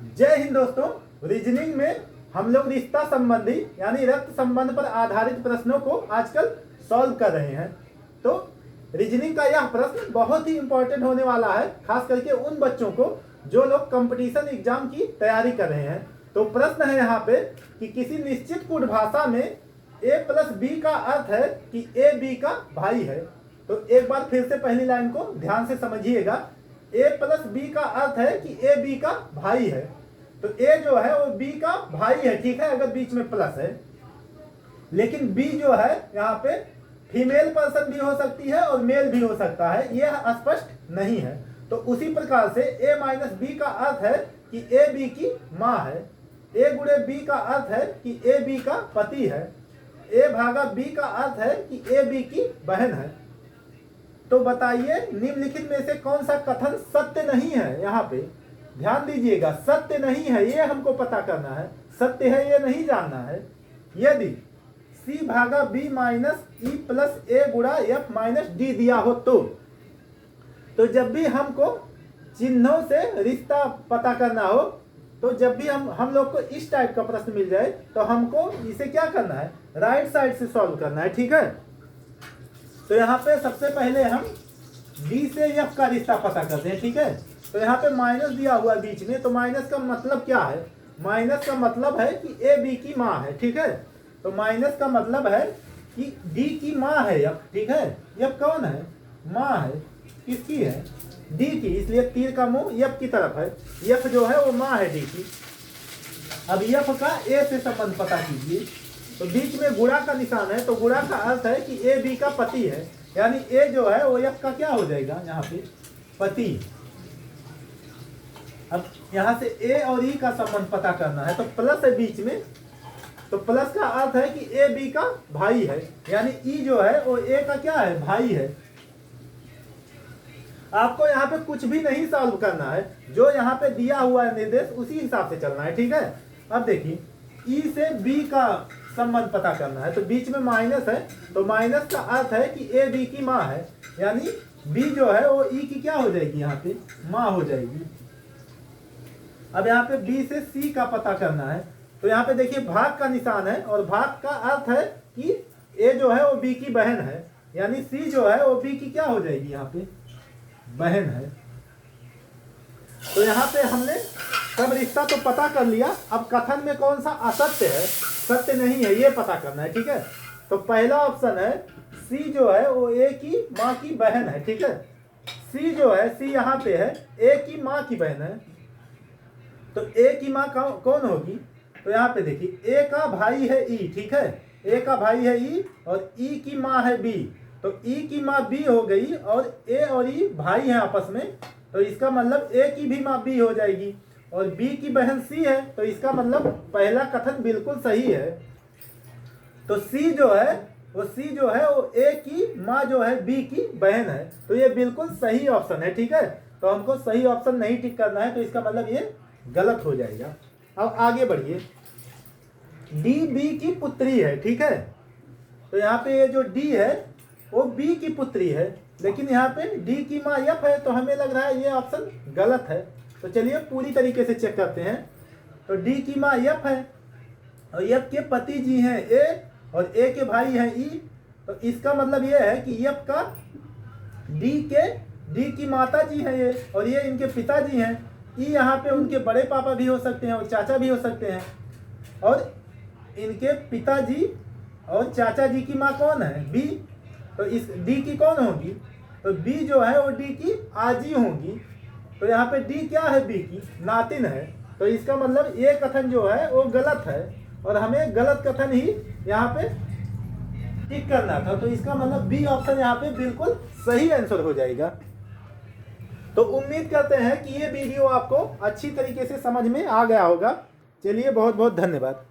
जय हिंद दोस्तों। रीजनिंग में हम लोग रिश्ता संबंधी यानी रक्त संबंध पर आधारित प्रश्नों को आजकल सॉल्व कर रहे हैं। तो रीजनिंग का यह प्रश्न बहुत ही इंपॉर्टेंट होने वाला है, खास करके उन बच्चों को जो लोग कंपटीशन एग्जाम की तैयारी कर रहे हैं। तो प्रश्न है यहाँ पे कि किसी निश्चित कूट भाषा में a प्लस बी का अर्थ है कि ए बी का भाई है। तो एक बार फिर से पहली लाइन को ध्यान से समझिएगा। a प्लस बी का अर्थ है कि ए बी का भाई है। तो a जो है वो b का भाई है, ठीक है, अगर बीच में प्लस है। लेकिन b जो है यहाँ पे फीमेल पर्सन भी हो सकती है और मेल भी हो सकता है, यह स्पष्ट नहीं है। तो उसी प्रकार से a माइनस बी का अर्थ है कि ए बी की माँ है। a गुणे बी का अर्थ है कि ए बी का पति है। a भागा b का अर्थ है कि ए बी की बहन है। तो बताइए निम्नलिखित में से कौन सा कथन सत्य नहीं है। यहाँ पे ध्यान दीजिएगा, सत्य नहीं है ये हमको पता करना है, सत्य है ये नहीं जानना है। यदि c भागा b माइनस ई प्लस ए गुणा एफ माइनस डी दिया हो तो जब भी हमको चिन्हों से रिश्ता पता करना हो, तो जब भी हम लोग को इस टाइप का प्रश्न मिल जाए तो हमको इसे क्या करना है, राइट साइड से सॉल्व करना है, ठीक है। तो यहाँ पे सबसे पहले हम d से f का रिश्ता पता करते हैं, ठीक है। तो यहाँ पे माइनस दिया हुआ बीच में, तो माइनस का मतलब क्या है, माइनस का मतलब है कि ए बी की माँ है, ठीक है। तो माइनस का मतलब है कि d की माँ है f, ठीक है। f कौन है, माँ है, किसकी है, d की, इसलिए तीर का मुंह f की तरफ है। f जो है वो माँ है d की। अब f का a से संबंध पता कीजिए। तो बीच में गुणा का निशान है, तो गुणा का अर्थ है कि ए बी का पति है, यानी ए जो है वो f का क्या हो जाएगा यहाँ पे, पति। अब यहाँ से ए और ई का संबंध पता करना है, तो प्लस है बीच में, तो प्लस का अर्थ है कि ए बी का भाई है, यानी ई जो है वो ए का क्या है, भाई है। आपको यहाँ पे कुछ भी नहीं सॉल्व करना है, जो यहाँ पे दिया हुआ है निर्देश उसी हिसाब से चलना है, ठीक है। अब देखिए ई से बी का संबंध पता करना है, तो बीच में माइनस है, तो माइनस का अर्थ है कि ए बी की माँ है, यानी बी जो है वो ई की क्या हो जाएगी, यहाँ पे माँ हो जाएगी। अब यहाँ पे बी से सी का पता करना है, तो यहाँ पे देखिए भाग का निशान है, और भाग का अर्थ है कि ए जो है वो बी की बहन है, यानी सी जो है वो बी की क्या हो जाएगी, यहाँ पे बहन है। तो यहाँ पे हमने सब रिश्ता तो पता कर लिया। अब कथन में कौन सा असत्य है, सत्य नहीं है, ये पता करना है, ठीक है। तो पहला ऑप्शन है सी जो है वो ए की माँ की बहन है, ठीक है। सी जो है, सी यहाँ पे है, ए की माँ की बहन है। तो ए की माँ कौन होगी, तो यहाँ पे देखिए ए का भाई है ई, ठीक है, ए का भाई है ई, और ई की माँ है बी। तो ई की माँ बी हो गई, और ए और ई भाई हैं आपस में, तो इसका मतलब ए की भी माँ बी हो जाएगी, और बी की बहन सी है, तो इसका मतलब पहला कथन बिल्कुल सही है। तो सी जो है वो ए की माँ जो है बी की बहन है, तो ये बिल्कुल सही ऑप्शन है, ठीक है। तो हमको सही ऑप्शन नहीं टिक करना है, तो इसका मतलब ये गलत हो जाएगा। अब आगे बढ़िए, डी बी की पुत्री है, ठीक है। तो यहाँ पे ये जो डी है वो बी की पुत्री है, लेकिन यहाँ पे डी की माँ एफ है, तो हमें लग रहा है ये ऑप्शन गलत है। तो चलिए पूरी तरीके से चेक करते हैं। तो डी की माँ एफ है, और एफ के पति जी हैं ए, और ए के भाई हैं ई। तो इसका मतलब ये है कि एफ का डी की माता जी हैं ये, और ये इनके पिताजी हैं। ई यहाँ पे उनके बड़े पापा भी हो सकते हैं और चाचा भी हो सकते हैं, और इनके पिताजी और चाचा जी की माँ कौन है, बी। तो इस डी की कौन होगी, तो बी जो है वो डी की आजी होगी। तो यहाँ पे डी क्या है, बी की नातिन है। तो इसका मतलब ये कथन जो है वो गलत है, और हमें गलत कथन ही यहाँ पे टिक करना था। तो इसका मतलब बी ऑप्शन यहाँ पे बिल्कुल सही आंसर हो जाएगा। तो उम्मीद करते हैं कि ये वीडियो आपको अच्छी तरीके से समझ में आ गया होगा। चलिए बहुत बहुत धन्यवाद।